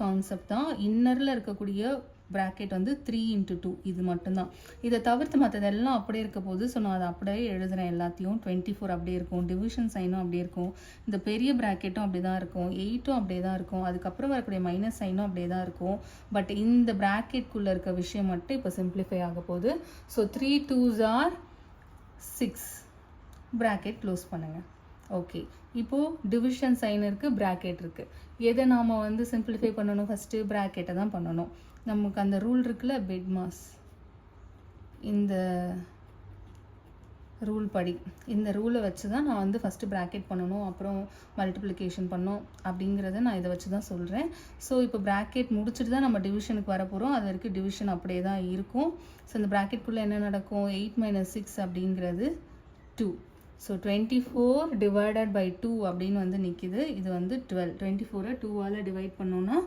Concept தான். இன்னரில் இருக்கக்கூடிய bracket வந்து 3 into 2 இது மட்டும்தான். இதை தவிர்த்து மற்றதெல்லாம் அப்படியே இருக்க போது. ஸோ நான் அதை அப்படியே எழுதுகிறேன் எல்லாத்தையும். 24 அப்படியே இருக்கும், டிவிஷன் சைனும் அப்படியே இருக்கும், இந்த பெரிய ப்ராக்கெட்டும் அப்படி தான் இருக்கும், 8ம் அப்படியே தான் இருக்கும், அதுக்கப்புறம் வரக்கூடிய மைனஸ் சைனும் அப்படியே தான் இருக்கும். பட் இந்த ப்ராக்கெட்குள்ளே இருக்க விஷயம் மட்டும் இப்போ சிம்பிளிஃபை ஆக போகுது. So 3 2s are 6, bracket close பண்ணுங்கள். ஓகே, இப்போது டிவிஷன் சைன் இருக்குது, ப்ராக்கெட் இருக்குது. எதை நாம் வந்து சிம்பிளிஃபை பண்ணணும்? ஃபஸ்ட்டு ப்ராக்கெட்டை தான் பண்ணணும். நமக்கு அந்த ரூல் இருக்குல்ல, பெட்மாஸ், இந்த ரூல் படி, இந்த ரூலை வச்சு தான் நான் வந்து ஃபஸ்ட்டு ப்ராக்கெட் பண்ணணும், அப்புறம் மல்டிப்ளிகேஷன் பண்ணணும் அப்படிங்கிறத நான் இதை வச்சு தான் சொல்கிறேன். ஸோ இப்போ ப்ராக்கெட் முடிச்சுட்டு தான் நம்ம டிவிஷனுக்கு வர போகிறோம். அது வரைக்கும் டிவிஷன் அப்படியே தான் இருக்கும். ஸோ இந்த ப்ராக்கெட்குள்ளே என்ன நடக்கும்? 8 - 6 அப்படிங்கிறது 2. ஸோ 24 divided by 2 அப்படின்னு வந்து நிற்கிது. இது வந்து 12. 24 2ஆல் டிவைட் பண்ணோன்னா